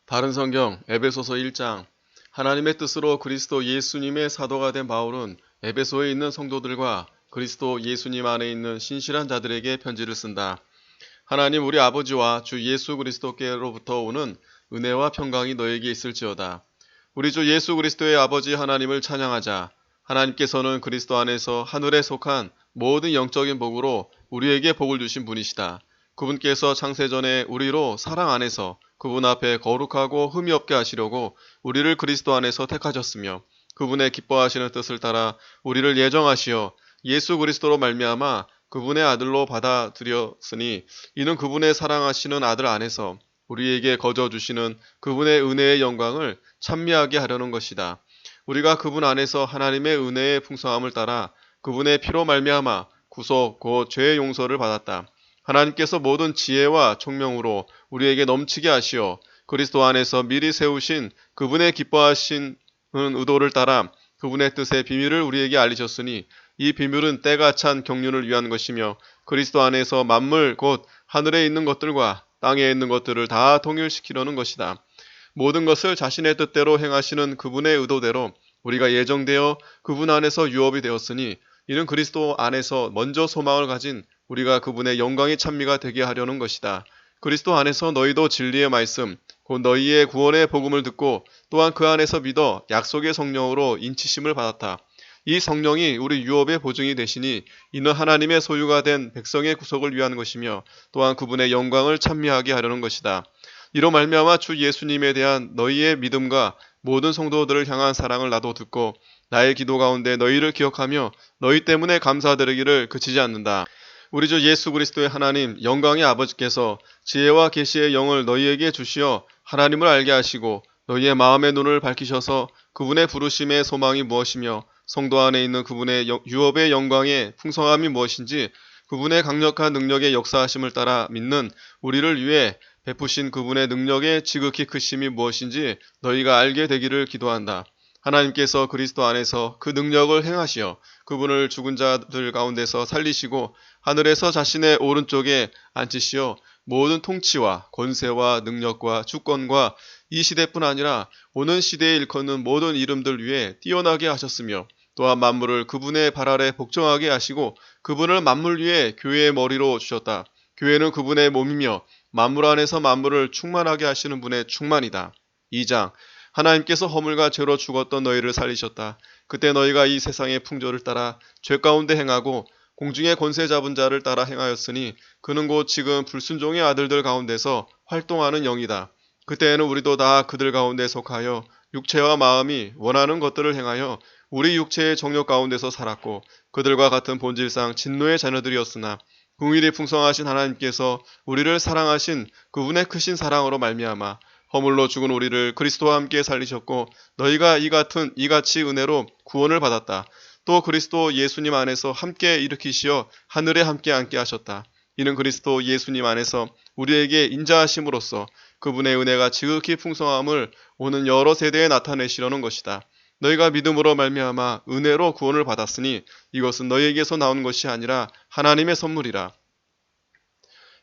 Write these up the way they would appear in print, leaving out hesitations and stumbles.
바른 성경 에베소서 1장. 하나님의 뜻으로 그리스도 예수님의 사도가 된 바울은 에베소에 있는 성도들과 그리스도 예수님 안에 있는 신실한 자들에게 편지를 쓴다. 하나님 우리 아버지와 주 예수 그리스도께로부터 오는 은혜와 평강이 너에게 있을지어다. 우리 주 예수 그리스도의 아버지 하나님을 찬양하자. 하나님께서는 그리스도 안에서 하늘에 속한 모든 영적인 복으로 우리에게 복을 주신 분이시다. 그분께서 창세전에 우리로 사랑 안에서 그분 앞에 거룩하고 흠이 없게 하시려고 우리를 그리스도 안에서 택하셨으며 그분의 기뻐하시는 뜻을 따라 우리를 예정하시어 예수 그리스도로 말미암아 그분의 아들로 받아들였으니 이는 그분의 사랑하시는 아들 안에서 우리에게 거저 주시는 그분의 은혜의 영광을 찬미하게 하려는 것이다. 우리가 그분 안에서 하나님의 은혜의 풍성함을 따라 그분의 피로 말미암아 구속 곧 죄의 용서를 받았다. 하나님께서 모든 지혜와 총명으로 우리에게 넘치게 하시어 그리스도 안에서 미리 세우신 그분의 기뻐하시는 의도를 따라 그분의 뜻의 비밀을 우리에게 알리셨으니 이 비밀은 때가 찬 경륜을 위한 것이며 그리스도 안에서 만물 곧 하늘에 있는 것들과 땅에 있는 것들을 다 통일시키려는 것이다. 모든 것을 자신의 뜻대로 행하시는 그분의 의도대로 우리가 예정되어 그분 안에서 유업이 되었으니 이는 그리스도 안에서 먼저 소망을 가진 우리가 그분의 영광의 찬미가 되게 하려는 것이다. 그리스도 안에서 너희도 진리의 말씀, 곧 너희의 구원의 복음을 듣고 또한 그 안에서 믿어 약속의 성령으로 인치심을 받았다. 이 성령이 우리 유업의 보증이 되시니 이는 하나님의 소유가 된 백성의 구속을 위한 것이며 또한 그분의 영광을 찬미하게 하려는 것이다. 이로 말미암아 주 예수님에 대한 너희의 믿음과 모든 성도들을 향한 사랑을 나도 듣고 나의 기도 가운데 너희를 기억하며 너희 때문에 감사드리기를 그치지 않는다. 우리 주 예수 그리스도의 하나님 영광의 아버지께서 지혜와 계시의 영을 너희에게 주시어 하나님을 알게 하시고 너희의 마음의 눈을 밝히셔서 그분의 부르심의 소망이 무엇이며 성도 안에 있는 그분의 유업의 영광의 풍성함이 무엇인지 그분의 강력한 능력의 역사하심을 따라 믿는 우리를 위해 베푸신 그분의 능력의 지극히 크심이 무엇인지 너희가 알게 되기를 기도한다. 하나님께서 그리스도 안에서 그 능력을 행하시어 그분을 죽은 자들 가운데서 살리시고 하늘에서 자신의 오른쪽에 앉히시어 모든 통치와 권세와 능력과 주권과 이 시대뿐 아니라 오는 시대에 일컫는 모든 이름들 위에 뛰어나게 하셨으며 또한 만물을 그분의 발 아래 복종하게 하시고 그분을 만물 위에 교회의 머리로 주셨다. 교회는 그분의 몸이며 만물 안에서 만물을 충만하게 하시는 분의 충만이다. 2장. 하나님께서 허물과 죄로 죽었던 너희를 살리셨다. 그때 너희가 이 세상의 풍조를 따라 죄 가운데 행하고 공중의 권세 잡은 자를 따라 행하였으니 그는 곧 지금 불순종의 아들들 가운데서 활동하는 영이다. 그때에는 우리도 다 그들 가운데 속하여 육체와 마음이 원하는 것들을 행하여 우리 육체의 정욕 가운데서 살았고 그들과 같은 본질상 진노의 자녀들이었으나 긍휼이 풍성하신 하나님께서 우리를 사랑하신 그분의 크신 사랑으로 말미암아 허물로 죽은 우리를 그리스도와 함께 살리셨고 너희가 이같이 은혜로 구원을 받았다. 또 그리스도 예수님 안에서 함께 일으키시어 하늘에 함께 앉게 하셨다. 이는 그리스도 예수님 안에서 우리에게 인자하심으로써 그분의 은혜가 지극히 풍성함을 오는 여러 세대에 나타내시려는 것이다. 너희가 믿음으로 말미암아 은혜로 구원을 받았으니 이것은 너희에게서 나온 것이 아니라 하나님의 선물이라.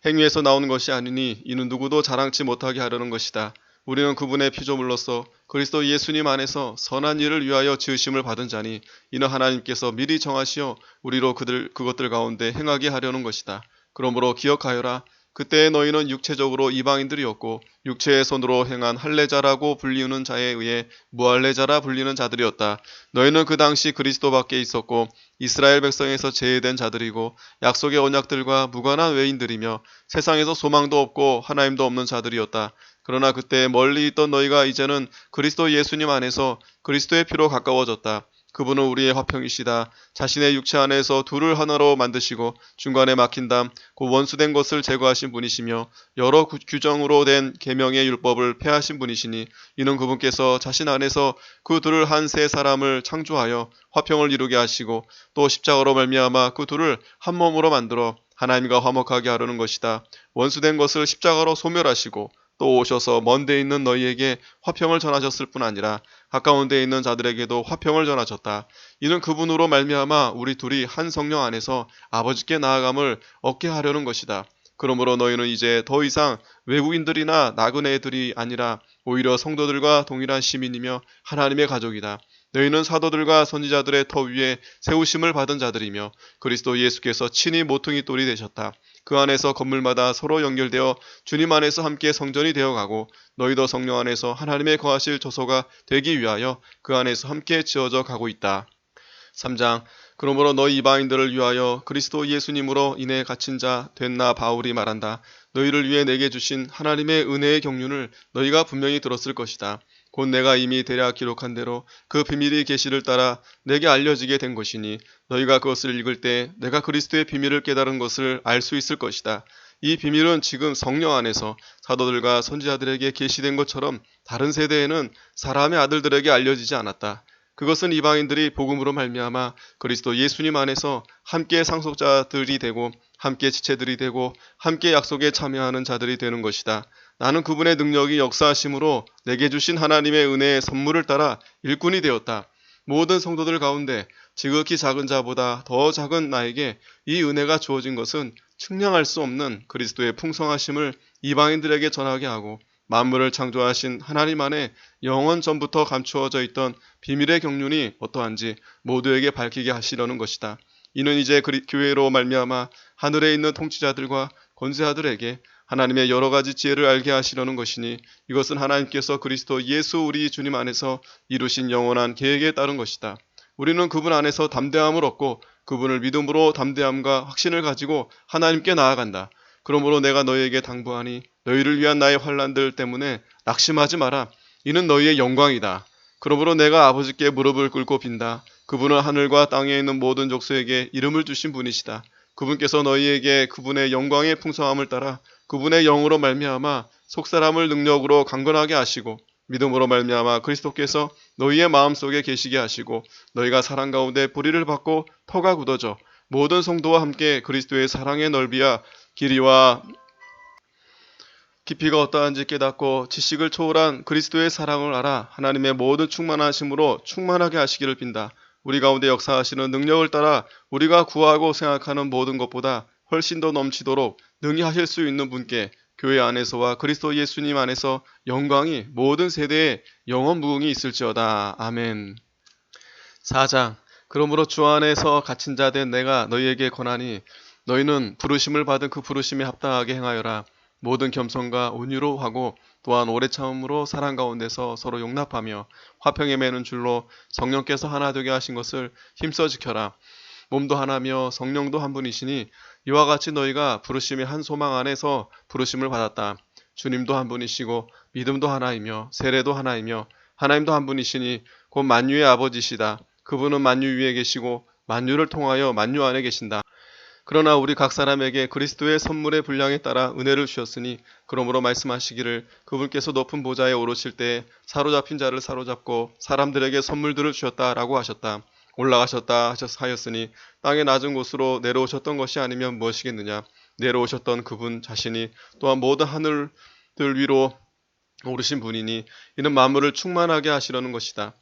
행위에서 나오는 것이 아니니 이는 누구도 자랑치 못하게 하려는 것이다. 우리는 그분의 피조물로서 그리스도 예수님 안에서 선한 일을 위하여 지으심을 받은 자니 이는 하나님께서 미리 정하시어 우리로 그것들 가운데 행하게 하려는 것이다. 그러므로 기억하여라. 그때 너희는 육체적으로 이방인들이었고 육체의 손으로 행한 할례자라고 불리는 자에 의해 무할례자라 불리는 자들이었다. 너희는 그 당시 그리스도 밖에 있었고 이스라엘 백성에서 제외된 자들이고 약속의 언약들과 무관한 외인들이며 세상에서 소망도 없고 하나님도 없는 자들이었다. 그러나 그때 멀리 있던 너희가 이제는 그리스도 예수님 안에서 그리스도의 피로 가까워졌다. 그분은 우리의 화평이시다. 자신의 육체 안에서 둘을 하나로 만드시고 중간에 막힌 담 곧 원수된 것을 제거하신 분이시며 여러 규정으로 된 계명의 율법을 폐하신 분이시니 이는 그분께서 자신 안에서 그 둘을 한 세 사람을 창조하여 화평을 이루게 하시고 또 십자가로 말미암아 그 둘을 한 몸으로 만들어 하나님과 화목하게 하려는 것이다. 원수된 것을 십자가로 소멸하시고 또 오셔서 먼 데 있는 너희에게 화평을 전하셨을 뿐 아니라 가까운 데 있는 자들에게도 화평을 전하셨다. 이는 그분으로 말미암아 우리 둘이 한 성령 안에서 아버지께 나아감을 얻게 하려는 것이다. 그러므로 너희는 이제 더 이상 외국인들이나 나그네들이 아니라 오히려 성도들과 동일한 시민이며 하나님의 가족이다. 너희는 사도들과 선지자들의 터 위에 세우심을 받은 자들이며 그리스도 예수께서 친히 모퉁이 돌이 되셨다. 그 안에서 건물마다 서로 연결되어 주님 안에서 함께 성전이 되어가고 너희도 성령 안에서 하나님의 거하실 조소가 되기 위하여 그 안에서 함께 지어져 가고 있다. 3장. 그러므로 너희 이방인들을 위하여 그리스도 예수님으로 인해 갇힌 자 된 나 바울이 말한다. 너희를 위해 내게 주신 하나님의 은혜의 경륜을 너희가 분명히 들었을 것이다. 곧 내가 이미 대략 기록한 대로 그 비밀의 계시를 따라 내게 알려지게 된 것이니 너희가 그것을 읽을 때 내가 그리스도의 비밀을 깨달은 것을 알 수 있을 것이다. 이 비밀은 지금 성령 안에서 사도들과 선지자들에게 계시된 것처럼 다른 세대에는 사람의 아들들에게 알려지지 않았다. 그것은 이방인들이 복음으로 말미암아 그리스도 예수님 안에서 함께 상속자들이 되고 함께 지체들이 되고 함께 약속에 참여하는 자들이 되는 것이다. 나는 그분의 능력이 역사하심으로 내게 주신 하나님의 은혜의 선물을 따라 일꾼이 되었다. 모든 성도들 가운데 지극히 작은 자보다 더 작은 나에게 이 은혜가 주어진 것은 측량할 수 없는 그리스도의 풍성하심을 이방인들에게 전하게 하고 만물을 창조하신 하나님 안에 영원 전부터 감추어져 있던 비밀의 경륜이 어떠한지 모두에게 밝히게 하시려는 것이다. 이는 이제 교회로 말미암아 하늘에 있는 통치자들과 권세자들에게 하나님의 여러 가지 지혜를 알게 하시려는 것이니 이것은 하나님께서 그리스도 예수 우리 주님 안에서 이루신 영원한 계획에 따른 것이다. 우리는 그분 안에서 담대함을 얻고 그분을 믿음으로 담대함과 확신을 가지고 하나님께 나아간다. 그러므로 내가 너희에게 당부하니 너희를 위한 나의 환난들 때문에 낙심하지 마라. 이는 너희의 영광이다. 그러므로 내가 아버지께 무릎을 꿇고 빈다. 그분은 하늘과 땅에 있는 모든 족속에게 이름을 주신 분이시다. 그분께서 너희에게 그분의 영광의 풍성함을 따라 그분의 영으로 말미암아 속사람을 능력으로 강건하게 하시고 믿음으로 말미암아 그리스도께서 너희의 마음속에 계시게 하시고 너희가 사랑 가운데 뿌리를 받고 터가 굳어져 모든 성도와 함께 그리스도의 사랑의 넓이와 길이와 깊이가 어떠한지 깨닫고 지식을 초월한 그리스도의 사랑을 알아 하나님의 모든 충만하심으로 충만하게 하시기를 빈다. 우리 가운데 역사하시는 능력을 따라 우리가 구하고 생각하는 모든 것보다 훨씬 더 넘치도록 능히 하실 수 있는 분께 교회 안에서와 그리스도 예수님 안에서 영광이 모든 세대에 영원 무궁이 있을지어다. 아멘. 4장. 그러므로 주 안에서 갇힌 자 된 내가 너희에게 권하니 너희는 부르심을 받은 그 부르심에 합당하게 행하여라. 모든 겸손과 온유로 하고 또한 오래 참음으로 사랑 가운데서 서로 용납하며 화평에 매는 줄로 성령께서 하나 되게 하신 것을 힘써 지켜라. 몸도 하나며 성령도 한 분이시니 이와 같이 너희가 부르심의 한 소망 안에서 부르심을 받았다. 주님도 한 분이시고 믿음도 하나이며 세례도 하나이며 하나님도 한 분이시니 곧 만유의 아버지시다. 그분은 만유 위에 계시고 만유를 통하여 만유 안에 계신다. 그러나 우리 각 사람에게 그리스도의 선물의 분량에 따라 은혜를 주셨으니 그러므로 말씀하시기를 그분께서 높은 보좌에 오르실 때 사로잡힌 자를 사로잡고 사람들에게 선물들을 주셨다라고 하셨다. 올라가셨다 하였으니 땅의 낮은 곳으로 내려오셨던 것이 아니면 무엇이겠느냐. 내려오셨던 그분 자신이 또한 모든 하늘들 위로 오르신 분이니 이는 만물을 충만하게 하시려는 것이다.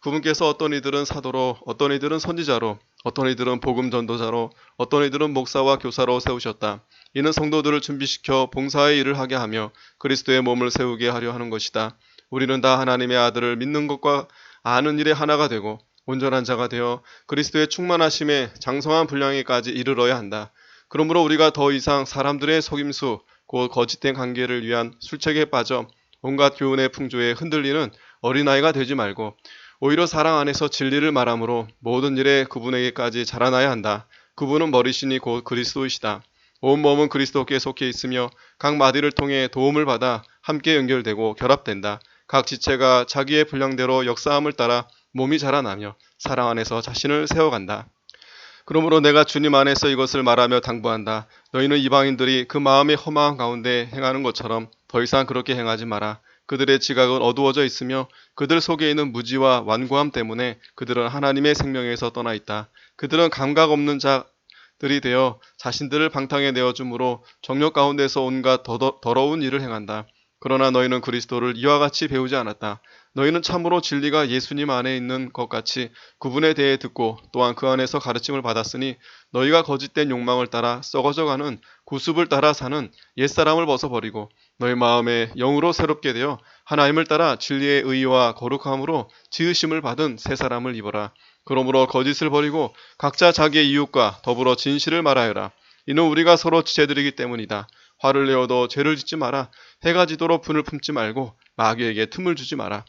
그분께서 어떤 이들은 사도로 어떤 이들은 선지자로 어떤 이들은 복음 전도자로 어떤 이들은 목사와 교사로 세우셨다. 이는 성도들을 준비시켜 봉사의 일을 하게 하며 그리스도의 몸을 세우게 하려 하는 것이다. 우리는 다 하나님의 아들을 믿는 것과 아는 일에 하나가 되고 온전한 자가 되어 그리스도의 충만하심에 장성한 분량에까지 이르러야 한다. 그러므로 우리가 더 이상 사람들의 속임수 곧 거짓된 관계를 위한 술책에 빠져 온갖 교훈의 풍조에 흔들리는 어린아이가 되지 말고 오히려 사랑 안에서 진리를 말함으로 모든 일에 그분에게까지 자라나야 한다. 그분은 머리시니 곧 그리스도이시다. 온 몸은 그리스도께 속해 있으며 각 마디를 통해 도움을 받아 함께 연결되고 결합된다. 각 지체가 자기의 분량대로 역사함을 따라 몸이 자라나며 사랑 안에서 자신을 세워간다. 그러므로 내가 주님 안에서 이것을 말하며 당부한다. 너희는 이방인들이 그 마음의 허망한 가운데 행하는 것처럼 더 이상 그렇게 행하지 마라. 그들의 지각은 어두워져 있으며 그들 속에 있는 무지와 완고함 때문에 그들은 하나님의 생명에서 떠나 있다. 그들은 감각 없는 자들이 되어 자신들을 방탕에 내어줌으로 정욕 가운데서 온갖 더러운 일을 행한다. 그러나 너희는 그리스도를 이와 같이 배우지 않았다. 너희는 참으로 진리가 예수님 안에 있는 것 같이 그분에 대해 듣고 또한 그 안에서 가르침을 받았으니 너희가 거짓된 욕망을 따라 썩어져가는 구습을 따라 사는 옛사람을 벗어버리고 너희 마음에 영으로 새롭게 되어 하나님을 따라 진리의 의와 거룩함으로 지으심을 받은 새 사람을 입어라. 그러므로 거짓을 버리고 각자 자기의 이웃과 더불어 진실을 말하여라. 이는 우리가 서로 지체드리기 때문이다. 화를 내어도 죄를 짓지 마라. 해가 지도록 분을 품지 말고 마귀에게 틈을 주지 마라.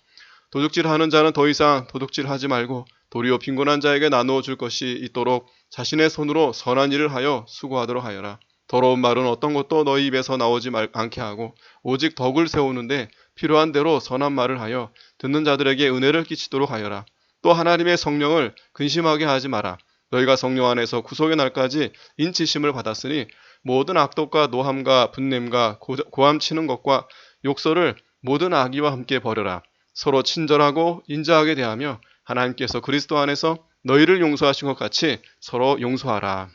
도둑질하는 자는 더 이상 도둑질하지 말고 도리어 빈곤한 자에게 나누어 줄 것이 있도록 자신의 손으로 선한 일을 하여 수고하도록 하여라. 더러운 말은 어떤 것도 너희 입에서 나오지 않게 하고 오직 덕을 세우는데 필요한 대로 선한 말을 하여 듣는 자들에게 은혜를 끼치도록 하여라. 또 하나님의 성령을 근심하게 하지 마라. 너희가 성령 안에서 구속의 날까지 인치심을 받았으니 모든 악독과 노함과 분냄과 고함치는 것과 욕설을 모든 악의와 함께 버려라. 서로 친절하고 인자하게 대하며 하나님께서 그리스도 안에서 너희를 용서하신 것 같이 서로 용서하라.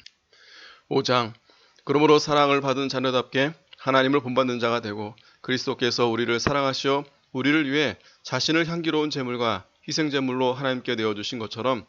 5장. 그러므로 사랑을 받은 자녀답게 하나님을 본받는 자가 되고 그리스도께서 우리를 사랑하시어 우리를 위해 자신을 향기로운 제물과 희생제물로 하나님께 내어주신 것처럼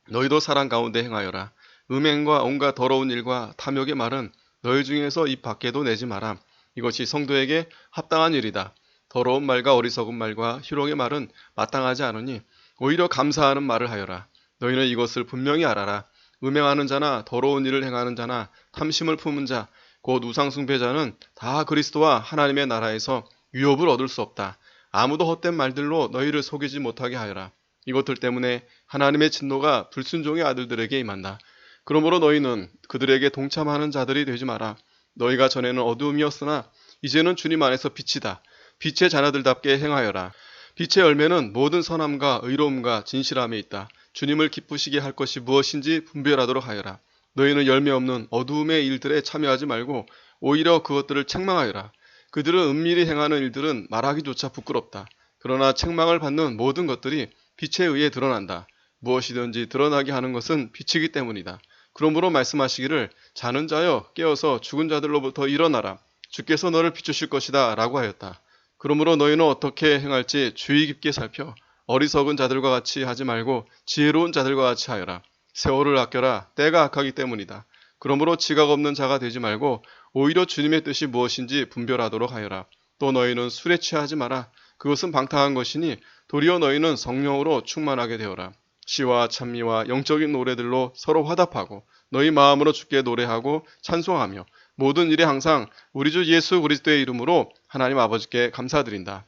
너희도 사랑 가운데 행하여라. 음행과 온갖 더러운 일과 탐욕의 말은 너희 중에서 입 밖에도 내지 마라. 이것이 성도에게 합당한 일이다. 더러운 말과 어리석은 말과 희롱의 말은 마땅하지 않으니 오히려 감사하는 말을 하여라. 너희는 이것을 분명히 알아라. 음행하는 자나 더러운 일을 행하는 자나 탐심을 품은 자, 곧 우상숭배자는 다 그리스도와 하나님의 나라에서 유업을 얻을 수 없다. 아무도 헛된 말들로 너희를 속이지 못하게 하여라. 이것들 때문에 하나님의 진노가 불순종의 아들들에게 임한다. 그러므로 너희는 그들에게 동참하는 자들이 되지 마라. 너희가 전에는 어두움이었으나 이제는 주님 안에서 빛이다. 빛의 자녀들답게 행하여라. 빛의 열매는 모든 선함과 의로움과 진실함에 있다. 주님을 기쁘시게 할 것이 무엇인지 분별하도록 하여라. 너희는 열매 없는 어두움의 일들에 참여하지 말고 오히려 그것들을 책망하여라. 그들은 은밀히 행하는 일들은 말하기조차 부끄럽다. 그러나 책망을 받는 모든 것들이 빛에 의해 드러난다. 무엇이든지 드러나게 하는 것은 빛이기 때문이다. 그러므로 말씀하시기를 자는 자여 깨어서 죽은 자들로부터 일어나라. 주께서 너를 비추실 것이다 라고 하였다. 그러므로 너희는 어떻게 행할지 주의 깊게 살펴 어리석은 자들과 같이 하지 말고 지혜로운 자들과 같이 하여라. 세월을 아껴라. 때가 악하기 때문이다. 그러므로 지각 없는 자가 되지 말고 오히려 주님의 뜻이 무엇인지 분별하도록 하여라. 또 너희는 술에 취하지 마라. 그것은 방탕한 것이니 도리어 너희는 성령으로 충만하게 되어라. 시와 찬미와 영적인 노래들로 서로 화답하고 너희 마음으로 주께 노래하고 찬송하며 모든 일에 항상 우리 주 예수 그리스도의 이름으로 하나님 아버지께 감사드린다.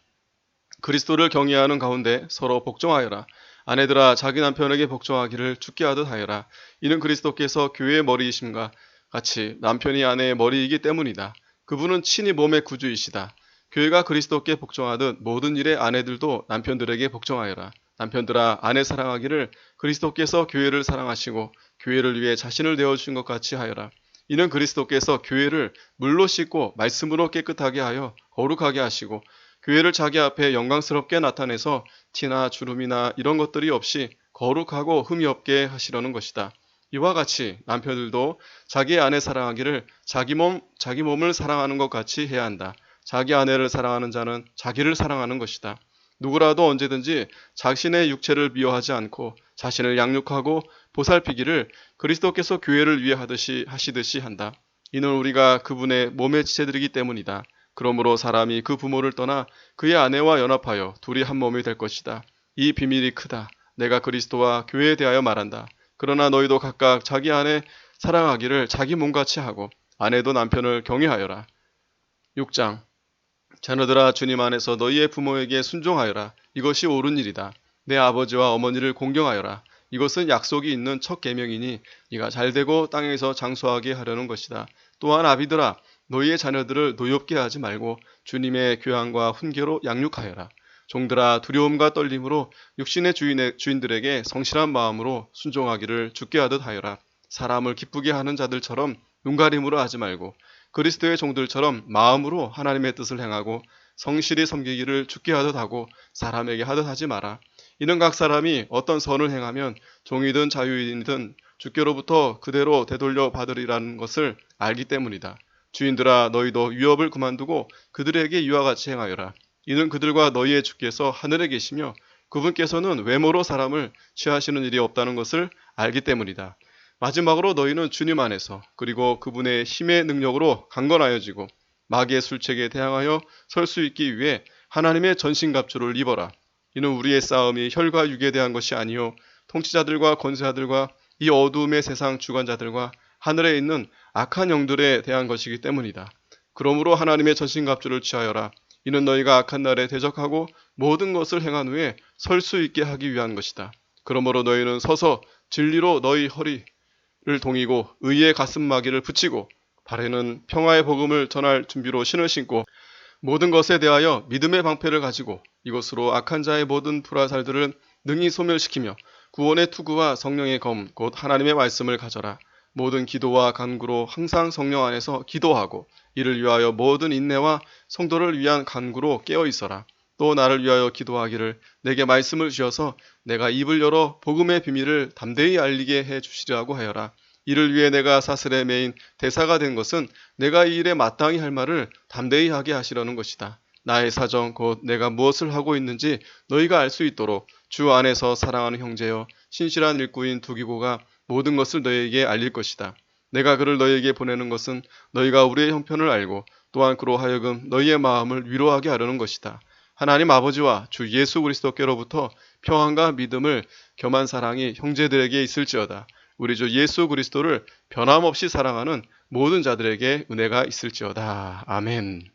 그리스도를 경외하는 가운데 서로 복종하여라. 아내들아 자기 남편에게 복종하기를 주께 하듯 하여라. 이는 그리스도께서 교회의 머리이심과 같이 남편이 아내의 머리이기 때문이다. 그분은 친히 몸의 구주이시다. 교회가 그리스도께 복종하듯 모든 일에 아내들도 남편들에게 복종하여라. 남편들아 아내 사랑하기를 그리스도께서 교회를 사랑하시고 교회를 위해 자신을 내어주신 것 같이 하여라. 이는 그리스도께서 교회를 물로 씻고 말씀으로 깨끗하게 하여 거룩하게 하시고 교회를 자기 앞에 영광스럽게 나타내서 티나 주름이나 이런 것들이 없이 거룩하고 흠이 없게 하시려는 것이다. 이와 같이 남편들도 자기 아내 사랑하기를 자기 몸을 사랑하는 것 같이 해야 한다. 자기 아내를 사랑하는 자는 자기를 사랑하는 것이다. 누구라도 언제든지 자신의 육체를 미워하지 않고 자신을 양육하고 보살피기를 그리스도께서 교회를 위해 하시듯이 한다. 이는 우리가 그분의 몸에 지체드리기 때문이다. 그러므로 사람이 그 부모를 떠나 그의 아내와 연합하여 둘이 한 몸이 될 것이다. 이 비밀이 크다. 내가 그리스도와 교회에 대하여 말한다. 그러나 너희도 각각 자기 아내 사랑하기를 자기 몸같이 하고 아내도 남편을 경외하여라. 6장. 자녀들아 주님 안에서 너희의 부모에게 순종하여라. 이것이 옳은 일이다. 내 아버지와 어머니를 공경하여라. 이것은 약속이 있는 첫 계명이니 네가 잘되고 땅에서 장수하게 하려는 것이다. 또한 아비들아 너희의 자녀들을 노엽게 하지 말고 주님의 교양과 훈계로 양육하여라. 종들아 두려움과 떨림으로 육신의 주인들에게 성실한 마음으로 순종하기를 주께 하듯 하여라. 사람을 기쁘게 하는 자들처럼 눈가림으로 하지 말고 그리스도의 종들처럼 마음으로 하나님의 뜻을 행하고 성실히 섬기기를 주께 하듯 하고 사람에게 하듯 하지 마라. 이는 각 사람이 어떤 선을 행하면 종이든 자유인이든 주께로부터 그대로 되돌려 받으리라는 것을 알기 때문이다. 주인들아 너희도 위협을 그만두고 그들에게 이와 같이 행하여라. 이는 그들과 너희의 주께서 하늘에 계시며 그분께서는 외모로 사람을 취하시는 일이 없다는 것을 알기 때문이다. 마지막으로 너희는 주님 안에서 그리고 그분의 힘의 능력으로 강건하여지고 마귀의 술책에 대항하여 설 수 있기 위해 하나님의 전신갑주를 입어라. 이는 우리의 싸움이 혈과 육에 대한 것이 아니요 통치자들과 권세자들과 이 어두움의 세상 주관자들과 하늘에 있는 악한 영들에 대한 것이기 때문이다. 그러므로 하나님의 전신갑주를 취하여라. 이는 너희가 악한 날에 대적하고 모든 것을 행한 후에 설 수 있게 하기 위한 것이다. 그러므로 너희는 서서 진리로 너희 허리를 동이고 의의 가슴마개를 붙이고 발에는 평화의 복음을 전할 준비로 신을 신고 모든 것에 대하여 믿음의 방패를 가지고 이것으로 악한 자의 모든 불화살들을 능히 소멸시키며 구원의 투구와 성령의 검 곧 하나님의 말씀을 가져라. 모든 기도와 간구로 항상 성령 안에서 기도하고 이를 위하여 모든 인내와 성도를 위한 간구로 깨어 있어라. 또 나를 위하여 기도하기를 내게 말씀을 주셔서 내가 입을 열어 복음의 비밀을 담대히 알리게 해 주시리라고 하여라. 이를 위해 내가 사슬에 매인 대사가 된 것은 내가 이 일에 마땅히 할 말을 담대히 하게 하시려는 것이다. 나의 사정 곧 내가 무엇을 하고 있는지 너희가 알 수 있도록 주 안에서 사랑하는 형제여 신실한 일꾼인 두기고가 모든 것을 너희에게 알릴 것이다. 내가 그를 너희에게 보내는 것은 너희가 우리의 형편을 알고 또한 그로 하여금 너희의 마음을 위로하게 하려는 것이다. 하나님 아버지와 주 예수 그리스도께로부터 평안과 믿음을 겸한 사랑이 형제들에게 있을지어다. 우리 주 예수 그리스도를 변함없이 사랑하는 모든 자들에게 은혜가 있을지어다. 아멘.